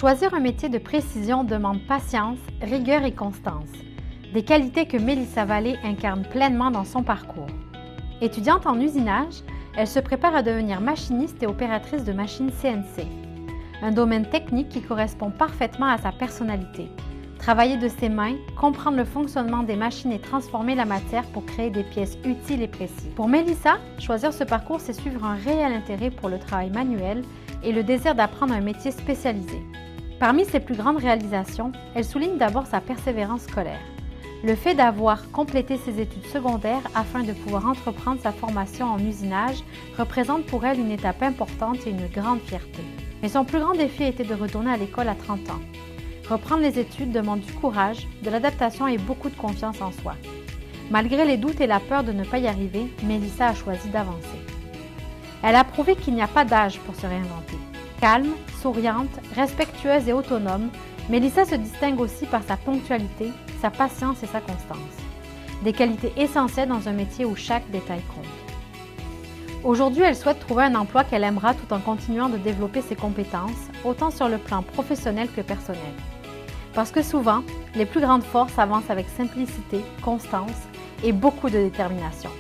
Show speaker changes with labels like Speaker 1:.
Speaker 1: Choisir un métier de précision demande patience, rigueur et constance, des qualités que Mélissa Vallée incarne pleinement dans son parcours. Étudiante en usinage, elle se prépare à devenir machiniste et opératrice de machines CNC, un domaine technique qui correspond parfaitement à sa personnalité. Travailler de ses mains, comprendre le fonctionnement des machines et transformer la matière pour créer des pièces utiles et précises. Pour Mélissa, choisir ce parcours, c'est suivre un réel intérêt pour le travail manuel et le désir d'apprendre un métier spécialisé. Parmi ses plus grandes réalisations, elle souligne d'abord sa persévérance scolaire. Le fait d'avoir complété ses études secondaires afin de pouvoir entreprendre sa formation en usinage représente pour elle une étape importante et une grande fierté. Mais son plus grand défi était de retourner à l'école à 30 ans. Reprendre les études demande du courage, de l'adaptation et beaucoup de confiance en soi. Malgré les doutes et la peur de ne pas y arriver, Mélissa a choisi d'avancer. Elle a prouvé qu'il n'y a pas d'âge pour se réinventer. Calme, souriante, respectueuse et autonome, Mélissa se distingue aussi par sa ponctualité, sa patience et sa constance. Des qualités essentielles dans un métier où chaque détail compte. Aujourd'hui, elle souhaite trouver un emploi qu'elle aimera tout en continuant de développer ses compétences, autant sur le plan professionnel que personnel. Parce que souvent, les plus grandes forces avancent avec simplicité, constance et beaucoup de détermination.